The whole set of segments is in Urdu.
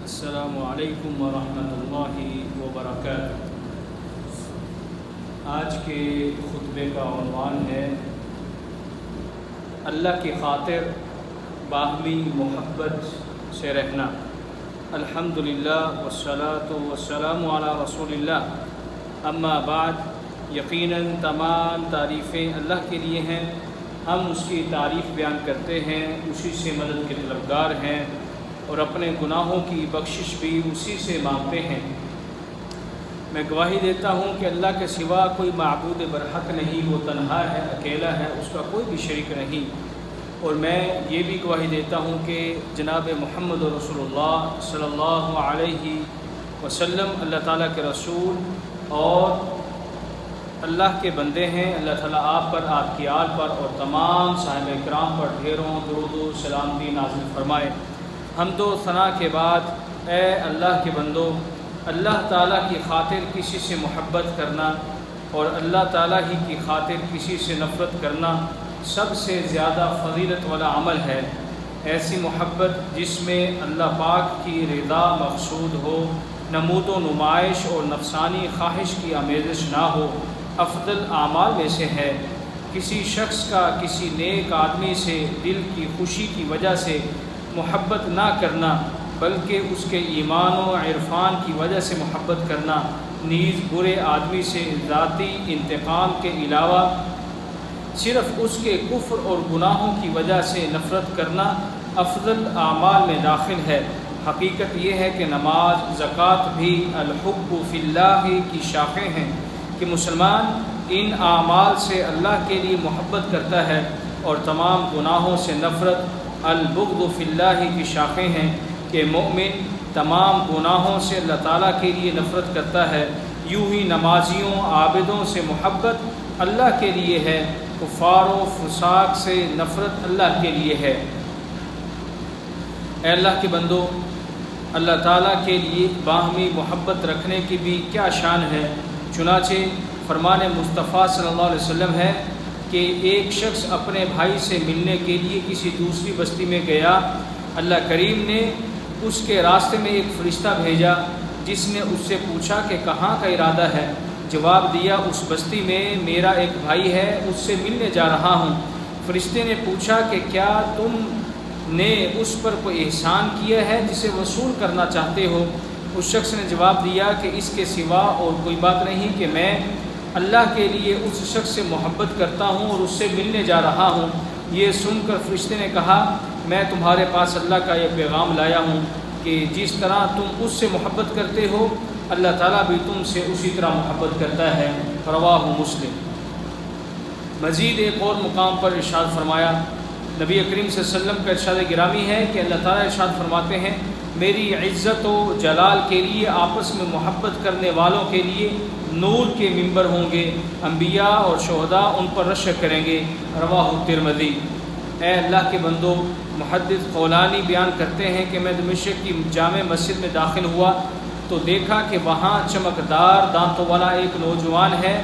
السلام علیکم ورحمۃ اللہ وبرکاتہ۔ آج کے خطبے کا عنوان ہے اللہ کی خاطر باہمی محبت سے رہنا۔ الحمدللہ والصلاۃ والسلام علی رسول اللہ، اما بعد، یقیناً تمام تعریفیں اللہ کے لیے ہیں۔ ہم اس کی تعریف بیان کرتے ہیں، اسی سے مدد کے طلبگار ہیں اور اپنے گناہوں کی بخشش بھی اسی سے مانگتے ہیں۔ میں گواہی دیتا ہوں کہ اللہ کے سوا کوئی معبود برحق نہیں، وہ تنہا ہے، اکیلا ہے، اس کا کوئی بھی شریک نہیں۔ اور میں یہ بھی گواہی دیتا ہوں کہ جناب محمد رسول اللہ صلی اللہ علیہ وسلم اللہ تعالیٰ کے رسول اور اللہ کے بندے ہیں۔ اللہ تعالیٰ آپ پر، آپ کی آل پر اور تمام صحابہ کرام پر ڈھیروں درود و سلام بھی نازل فرمائے۔ حمد و ثنا کے بعد، اے اللہ کے بندو، اللہ تعالیٰ کی خاطر کسی سے محبت کرنا اور اللہ تعالیٰ ہی کی خاطر کسی سے نفرت کرنا سب سے زیادہ فضیلت والا عمل ہے۔ ایسی محبت جس میں اللہ پاک کی رضا مقصود ہو، نمود و نمائش اور نفسانی خواہش کی آمیزش نہ ہو، افضل اعمال میں سے ہے۔ کسی شخص کا کسی نیک آدمی سے دل کی خوشی کی وجہ سے محبت نہ کرنا، بلکہ اس کے ایمان و عرفان کی وجہ سے محبت کرنا، نیز برے آدمی سے ذاتی انتقام کے علاوہ صرف اس کے کفر اور گناہوں کی وجہ سے نفرت کرنا افضل اعمال میں داخل ہے۔ حقیقت یہ ہے کہ نماز، زکوٰۃ بھی الحب فی اللہ کی شاخیں ہیں کہ مسلمان ان اعمال سے اللہ کے لیے محبت کرتا ہے، اور تمام گناہوں سے نفرت البغض فی اللہ کی شاخیں ہیں کہ مومن تمام گناہوں سے اللہ تعالیٰ کے لیے نفرت کرتا ہے۔ یوں ہی نمازیوں، عابدوں سے محبت اللہ کے لیے ہے، کفار و فساق سے نفرت اللہ کے لیے ہے۔ اے اللہ کے بندو، اللہ تعالیٰ کے لیے باہمی محبت رکھنے کی بھی کیا شان ہے۔ چنانچہ فرمان مصطفیٰ صلی اللہ علیہ وسلم ہے کہ ایک شخص اپنے بھائی سے ملنے کے لیے کسی دوسری بستی میں گیا۔ اللہ کریم نے اس کے راستے میں ایک فرشتہ بھیجا جس نے اس سے پوچھا کہ کہاں کا ارادہ ہے۔ جواب دیا، اس بستی میں میرا ایک بھائی ہے، اس سے ملنے جا رہا ہوں۔ فرشتے نے پوچھا کہ کیا تم نے اس پر کوئی احسان کیا ہے جسے وصول کرنا چاہتے ہو؟ اس شخص نے جواب دیا کہ اس کے سوا اور کوئی بات نہیں کہ میں اللہ کے لیے اس شخص سے محبت کرتا ہوں اور اس سے ملنے جا رہا ہوں۔ یہ سن کر فرشتے نے کہا، میں تمہارے پاس اللہ کا یہ پیغام لایا ہوں کہ جس طرح تم اس سے محبت کرتے ہو، اللہ تعالیٰ بھی تم سے اسی طرح محبت کرتا ہے۔ رواہ مسلم۔ مزید ایک اور مقام پر ارشاد فرمایا، نبی کریم صلی اللہ علیہ وسلم کا ارشاد گرامی ہے کہ اللہ تعالیٰ ارشاد فرماتے ہیں، میری عزت و جلال کے لیے آپس میں محبت کرنے والوں کے لیے نور کے ممبر ہوں گے، انبیاء اور شہداء ان پر رشک کریں گے۔ رواہ ترمذی۔ اے اللہ کے بندو، محدث قولانی بیان کرتے ہیں کہ میں دمشق کی جامع مسجد میں داخل ہوا تو دیکھا کہ وہاں چمکدار دانتوں والا ایک نوجوان ہے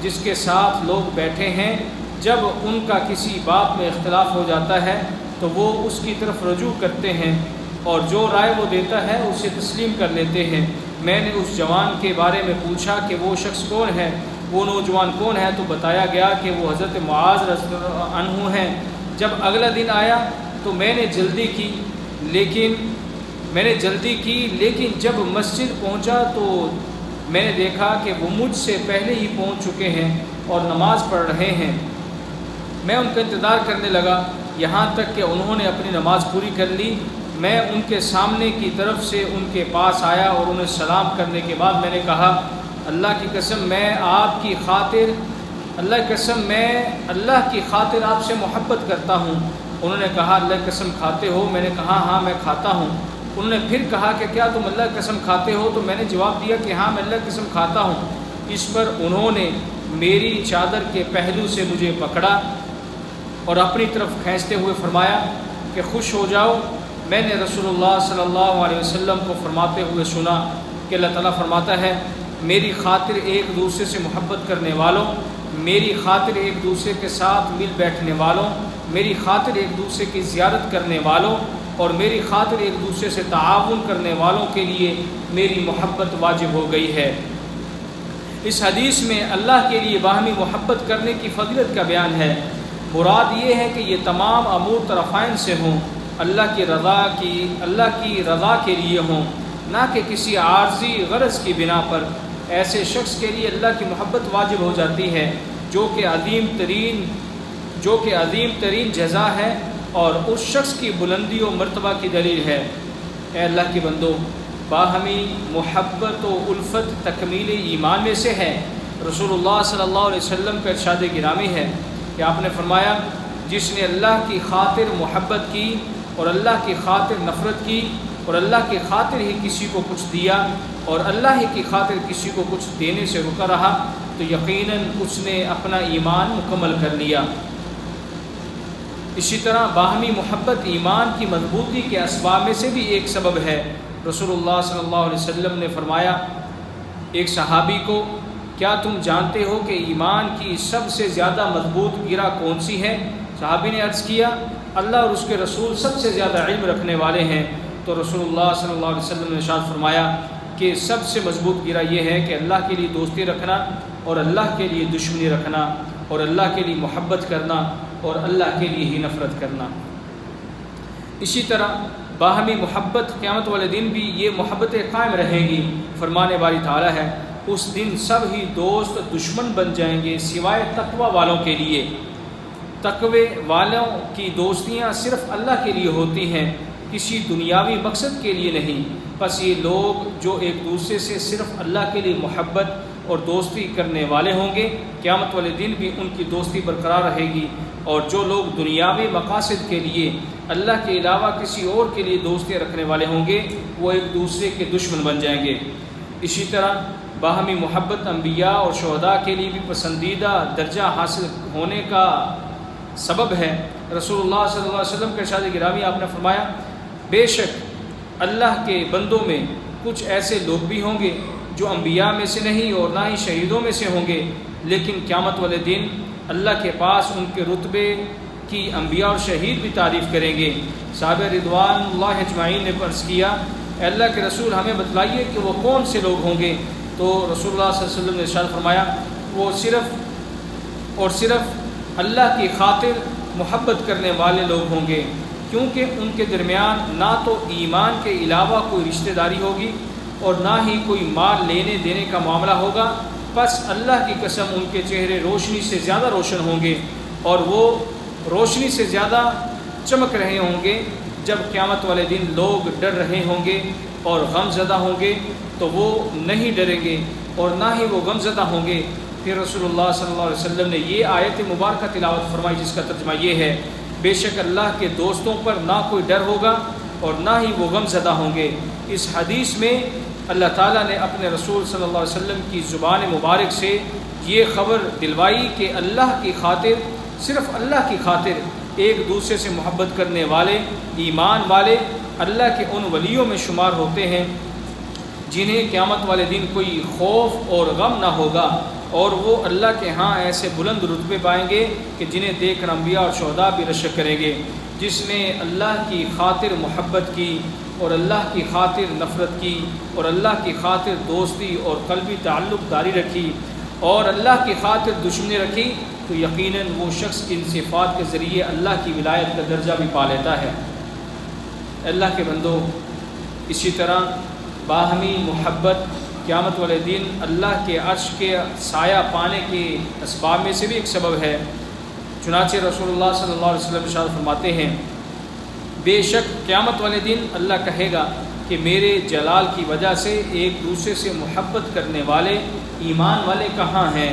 جس کے ساتھ لوگ بیٹھے ہیں۔ جب ان کا کسی بات میں اختلاف ہو جاتا ہے تو وہ اس کی طرف رجوع کرتے ہیں اور جو رائے وہ دیتا ہے اسے تسلیم کر لیتے ہیں۔ میں نے اس جوان کے بارے میں پوچھا کہ وہ شخص کون ہے، وہ نوجوان کون ہے، تو بتایا گیا کہ وہ حضرت معاذ رضی اللہ عنہ ہیں۔ جب اگلا دن آیا تو میں نے جلدی کی لیکن جب مسجد پہنچا تو میں نے دیکھا کہ وہ مجھ سے پہلے ہی پہنچ چکے ہیں اور نماز پڑھ رہے ہیں۔ میں ان کا انتظار کرنے لگا یہاں تک کہ انہوں نے اپنی نماز پوری کر لی۔ میں ان کے سامنے کی طرف سے ان کے پاس آیا اور انہیں سلام کرنے کے بعد میں نے کہا، اللہ کی قسم میں اللہ کی خاطر آپ سے محبت کرتا ہوں۔ انہوں نے کہا، اللہ کی قسم کھاتے ہو؟ میں نے کہا، ہاں میں کھاتا ہوں۔ انہوں نے پھر کہا کہ کیا تم اللہ کی قسم کھاتے ہو؟ تو میں نے جواب دیا کہ ہاں میں اللہ کی قسم کھاتا ہوں۔ اس پر انہوں نے میری چادر کے پہلو سے مجھے پکڑا اور اپنی طرف کھینچتے ہوئے فرمایا کہ خوش ہو جاؤ۔ میں نے رسول اللہ صلی اللہ علیہ وسلم کو فرماتے ہوئے سنا کہ اللہ تعالیٰ فرماتا ہے، میری خاطر ایک دوسرے سے محبت کرنے والوں، میری خاطر ایک دوسرے کے ساتھ مل بیٹھنے والوں، میری خاطر ایک دوسرے کی زیارت کرنے والوں، اور میری خاطر ایک دوسرے سے تعاون کرنے والوں کے لیے میری محبت واجب ہو گئی ہے۔ اس حدیث میں اللہ کے لیے باہمی محبت کرنے کی فضیلت کا بیان ہے۔ مراد یہ ہے کہ یہ تمام امور طرفین سے ہوں، اللہ کی رضا کے لیے ہوں، نہ کہ کسی عارضی غرض کی بنا پر۔ ایسے شخص کے لیے اللہ کی محبت واجب ہو جاتی ہے جو کہ عظیم ترین جزا ہے اور اس شخص کی بلندی و مرتبہ کی دلیل ہے۔ اے اللہ کے بندو، باہمی محبت و الفت تکمیل ایمان میں سے ہے۔ رسول اللہ صلی اللہ علیہ وسلم کا ارشاد گرامی ہے کہ آپ نے فرمایا، جس نے اللہ کی خاطر محبت کی اور اللہ کی خاطر نفرت کی اور اللہ کی خاطر ہی کسی کو کچھ دیا اور اللہ ہی کی خاطر کسی کو کچھ دینے سے رکا رہا تو یقیناً اس نے اپنا ایمان مکمل کر لیا۔ اسی طرح باہمی محبت ایمان کی مضبوطی کے اسباب میں سے بھی ایک سبب ہے۔ رسول اللہ صلی اللہ علیہ وسلم نے فرمایا ایک صحابی کو، کیا تم جانتے ہو کہ ایمان کی سب سے زیادہ مضبوط گرہ کون سی ہے؟ صحابی نے عرض کیا، اللہ اور اس کے رسول سب سے زیادہ علم رکھنے والے ہیں۔ تو رسول اللہ صلی اللہ علیہ وسلم نے ارشاد فرمایا کہ سب سے مضبوط گرہ یہ ہے کہ اللہ کے لیے دوستی رکھنا اور اللہ کے لیے دشمنی رکھنا اور اللہ کے لیے محبت کرنا اور اللہ کے لیے ہی نفرت کرنا۔ اسی طرح باہمی محبت قیامت والے دن بھی یہ محبتیں قائم رہیں گی۔ فرمانے باری تعالیٰ ہے، اس دن سب ہی دوست دشمن بن جائیں گے سوائے تقوی والوں کے لیے۔ تقوی والوں کی دوستیاں صرف اللہ کے لیے ہوتی ہیں، کسی دنیاوی مقصد کے لیے نہیں۔ پس یہ لوگ جو ایک دوسرے سے صرف اللہ کے لیے محبت اور دوستی کرنے والے ہوں گے، قیامت والے دن بھی ان کی دوستی برقرار رہے گی، اور جو لوگ دنیاوی مقاصد کے لیے اللہ کے علاوہ کسی اور کے لیے دوستی رکھنے والے ہوں گے وہ ایک دوسرے کے دشمن بن جائیں گے۔ اسی طرح باہمی محبت انبیاء اور شہداء کے لیے بھی پسندیدہ درجہ حاصل ہونے کا سبب ہے۔ رسول اللہ صلی اللہ علیہ وسلم کے ارشاد گرامی آپ نے فرمایا، بے شک اللہ کے بندوں میں کچھ ایسے لوگ بھی ہوں گے جو انبیاء میں سے نہیں اور نہ ہی شہیدوں میں سے ہوں گے، لیکن قیامت والے دن اللہ کے پاس ان کے رتبے کی انبیاء اور شہید بھی تعریف کریں گے۔ صحابہ رضوان اللہ اجمعین نے عرض کیا، اے اللہ کے رسول ہمیں بتلائیے کہ وہ کون سے لوگ ہوں گے؟ تو رسول اللہ صلی اللہ علیہ وسلم نے ارشاد فرمایا، وہ صرف اللہ کی خاطر محبت کرنے والے لوگ ہوں گے، کیونکہ ان کے درمیان نہ تو ایمان کے علاوہ کوئی رشتہ داری ہوگی اور نہ ہی کوئی مال لینے دینے کا معاملہ ہوگا۔ پس اللہ کی قسم ان کے چہرے روشنی سے زیادہ روشن ہوں گے اور وہ روشنی سے زیادہ چمک رہے ہوں گے۔ جب قیامت والے دن لوگ ڈر رہے ہوں گے اور غم زدہ ہوں گے تو وہ نہیں ڈریں گے اور نہ ہی وہ غم زدہ ہوں گے۔ پھر رسول اللہ صلی اللہ علیہ وسلم نے یہ آیت مبارکہ تلاوت فرمائی جس کا ترجمہ یہ ہے، بے شک اللہ کے دوستوں پر نہ کوئی ڈر ہوگا اور نہ ہی وہ غم زدہ ہوں گے۔ اس حدیث میں اللہ تعالیٰ نے اپنے رسول صلی اللہ علیہ وسلم کی زبان مبارک سے یہ خبر دلوائی کہ اللہ کی خاطر، صرف اللہ کی خاطر ایک دوسرے سے محبت کرنے والے ایمان والے اللہ کے ان ولیوں میں شمار ہوتے ہیں جنہیں قیامت والے دن کوئی خوف اور غم نہ ہوگا، اور وہ اللہ کے ہاں ایسے بلند رتبے پائیں گے کہ جنہیں دیکھ کر انبیاء اور شہداء بھی رشک کریں گے۔ جس نے اللہ کی خاطر محبت کی اور اللہ کی خاطر نفرت کی اور اللہ کی خاطر دوستی اور قلبی تعلق داری رکھی اور اللہ کی خاطر دشمنی رکھی تو یقیناً وہ شخص ان صفات کے ذریعے اللہ کی ولایت کا درجہ بھی پا لیتا ہے۔ اللہ کے بندو، اسی طرح باہمی محبت قیامت والے دن اللہ کے عرش کے سایہ پانے کے اسباب میں سے بھی ایک سبب ہے۔ چنانچہ رسول اللہ صلی اللہ علیہ وسلم ارشاد فرماتے ہیں، بے شک قیامت والے دن اللہ کہے گا کہ میرے جلال کی وجہ سے ایک دوسرے سے محبت کرنے والے ایمان والے کہاں ہیں؟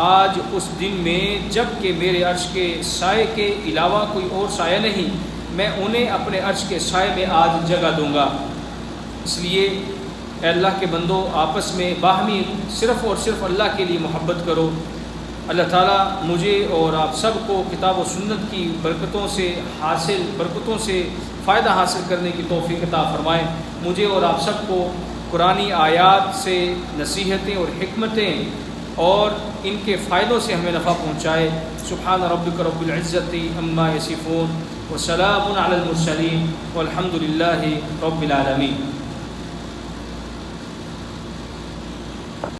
آج اس دن میں جب کہ میرے عرش کے سائے کے علاوہ کوئی اور سایہ نہیں، میں انہیں اپنے عرش کے سائے میں آج جگہ دوں گا۔ اس لیے اے اللہ کے بندو، آپس میں باہمی صرف اور صرف اللہ کے لیے محبت کرو۔ اللہ تعالیٰ مجھے اور آپ سب کو کتاب و سنت کی برکتوں سے فائدہ حاصل کرنے کی توفیق عطا فرمائے۔ مجھے اور آپ سب کو قرآنی آیات سے نصیحتیں اور حکمتیں اور ان کے فائدوں سے ہمیں نفع پہنچائے۔ سبحان ربک رب العزت عما یصفون وسلام علی المرسلین والحمد للہ رب العالمین.